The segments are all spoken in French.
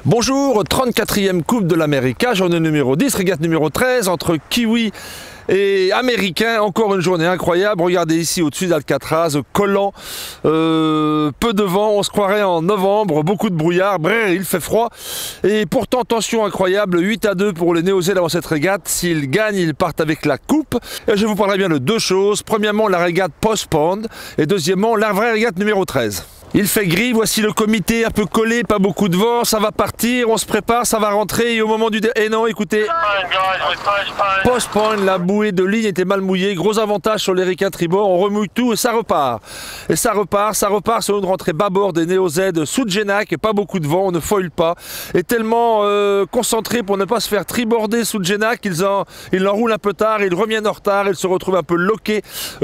Bonjour, 34e Coupe de l'América, journée numéro 10, régate numéro 13 entre Kiwi et Américains. Encore une journée incroyable. Regardez ici au-dessus d'Alcatraz, collant, peu de vent, on se croirait en novembre, beaucoup de brouillard, brrr, il fait froid. Et pourtant, tension incroyable, 8-2 pour les Néo-Zélandais dans cette régate. S'ils gagnent, ils partent avec la coupe. Et je vous parlerai bien de deux choses. Premièrement, la régate postponed et deuxièmement, la vraie régate numéro 13. Il fait gris, voici le comité un peu collé, pas beaucoup de vent, ça va partir, on se prépare, ça va rentrer et au moment du... Eh non, écoutez, postpone, la bouée de ligne était mal mouillée, gros avantage sur les ricains tribord, on remouille tout et ça repart. Et ça repart sur une rentrée bâbord des Néo-Z sous Genac, et pas beaucoup de vent, on ne foile pas. Et tellement concentré pour ne pas se faire triborder sous Genac, ils l'enroulent un peu tard, ils reviennent en retard, ils se retrouvent un peu loqués,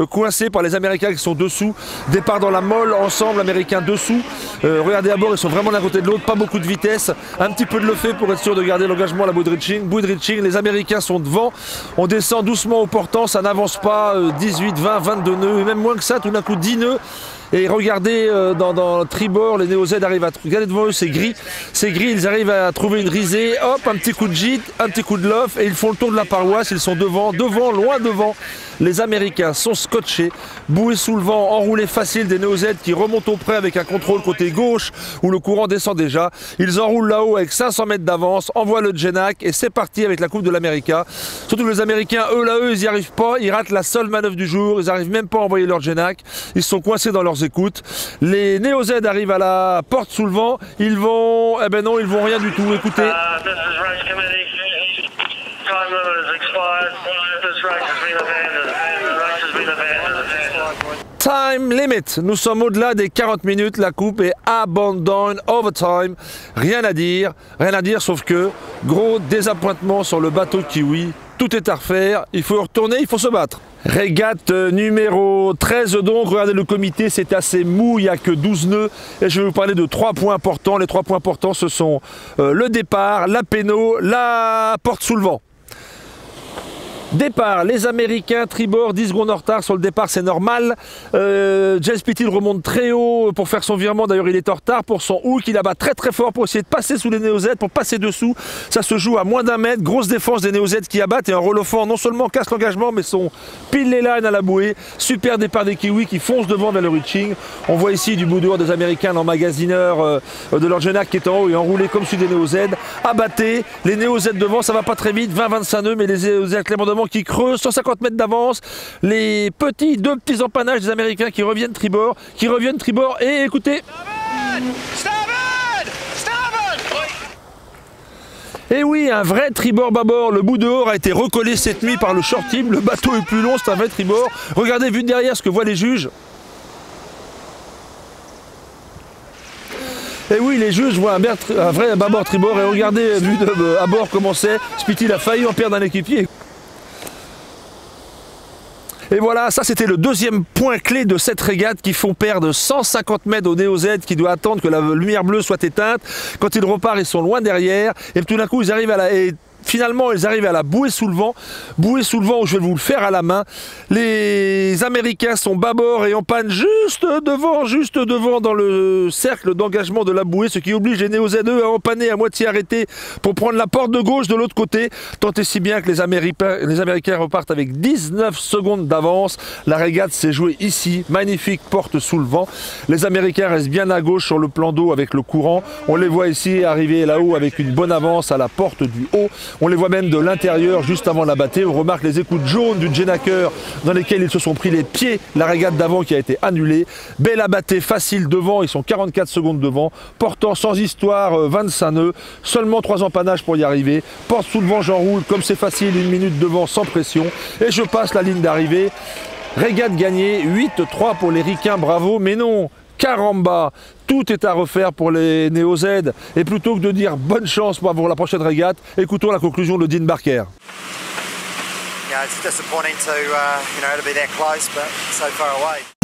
coincés par les Américains qui sont dessous. Départ dans la molle, ensemble, Américains dessous. Regardez à bord, ils sont vraiment l'un côté de l'autre, pas beaucoup de vitesse, un petit peu de le fait pour être sûr de garder l'engagement à la bouée de reaching. Les Américains sont devant, on descend doucement au portant, ça n'avance pas, 18, 20, 22 nœuds, et même moins que ça, tout d'un coup 10 nœuds. Et regardez dans le tribord, les Néo-Z arrivent à regardez devant eux, c'est gris, ils arrivent à trouver une risée, hop, un petit coup de gîte, un petit coup de lof, et ils font le tour de la paroisse, ils sont devant, loin devant. Les Américains sont scotchés, bouée sous le vent, enroulé facile des Néo-Z qui remontent au près avec un contrôle côté gauche où le courant descend déjà. Ils enroulent là-haut avec 500 mètres d'avance, envoient le Genac et c'est parti avec la Coupe de l'América. Surtout que les Américains, eux, ils n'y arrivent pas, ils ratent la seule manœuvre du jour, ils n'arrivent même pas à envoyer leur Genac, ils sont coincés dans leurs écoutes. Les Néo-Z arrivent à la porte sous le vent, ils vont, eh ben non, ils vont rien du tout, écoutez. Time limit, nous sommes au-delà des 40 minutes, la coupe est abandon overtime, rien à dire sauf que gros désappointement sur le bateau de Kiwi, tout est à refaire, il faut retourner, il faut se battre. Régate numéro 13 donc, regardez le comité, c'est assez mou, il n'y a que 12 nœuds et je vais vous parler de 3 points importants. Les 3 points importants ce sont le départ, la péno, la porte sous le vent. Départ, les Américains, tribord, 10 secondes en retard sur le départ, c'est normal. James Pitty remonte très haut pour faire son virement, d'ailleurs il est en retard pour son hook, il abat très fort pour essayer de passer sous les Néo-Z, pour passer dessous. Ça se joue à moins d'un mètre, grosse défense des Néo-Z qui abattent et un relofant non seulement casse l'engagement mais sont pile les lines à la bouée. Super départ des Kiwis qui foncent devant vers le reaching. On voit ici du bout dehors des Américains, l'emmagasineur de leur Genac qui est en haut et enroulé comme celui des Néo-Z. Abatté, les Néo-Z devant, ça va pas très vite, 20-25 nœuds, mais les Néo-Z clairement qui creusent, 150 mètres d'avance, les deux petits empannages des Américains qui reviennent tribord, et écoutez. Et oui, un vrai tribord-bâbord, le bout dehors a été recollé cette nuit par le short team, le bateau est plus long, c'est un vrai tribord. Regardez, vu de derrière ce que voient les juges. Et oui, les juges voient un vrai bâbord tribord, et regardez, vu à bord comment c'est, Spitty a failli en perdre un équipier. Et voilà, ça c'était le deuxième point clé de cette régate qui font perdre 150 mètres au Néo-Z qui doit attendre que la lumière bleue soit éteinte. Quand ils repartent, ils sont loin derrière et tout d'un coup ils arrivent à la... Finalement, ils arrivent à la bouée sous le vent où je vais vous le faire à la main. Les Américains sont bâbord et en panne juste devant dans le cercle d'engagement de la bouée, ce qui oblige les Néo-Z à empanner à moitié arrêtés pour prendre la porte de gauche de l'autre côté. Tant et si bien que les Américains repartent avec 19 secondes d'avance. La régate s'est jouée ici, magnifique porte sous le vent. Les Américains restent bien à gauche sur le plan d'eau avec le courant. On les voit ici arriver là-haut avec une bonne avance à la porte du haut. On les voit même de l'intérieur, juste avant la battée. On remarque les écoutes jaunes du Genaker dans lesquelles ils se sont pris les pieds. La régate d'avant qui a été annulée. Belle abattée facile devant, ils sont 44 secondes devant. Portant sans histoire 25 nœuds. Seulement 3 empannages pour y arriver. Porte sous le vent, j'enroule. Comme c'est facile, 1 minute devant sans pression. Et je passe la ligne d'arrivée. Régate gagnée, 8-3 pour les Ricains, bravo. Mais non, caramba, tout est à refaire pour les Néo-Z. Et plutôt que de dire bonne chance pour la prochaine régate, écoutons la conclusion de Dean Barker. Yeah, it's disappointing to be that close, but so far away.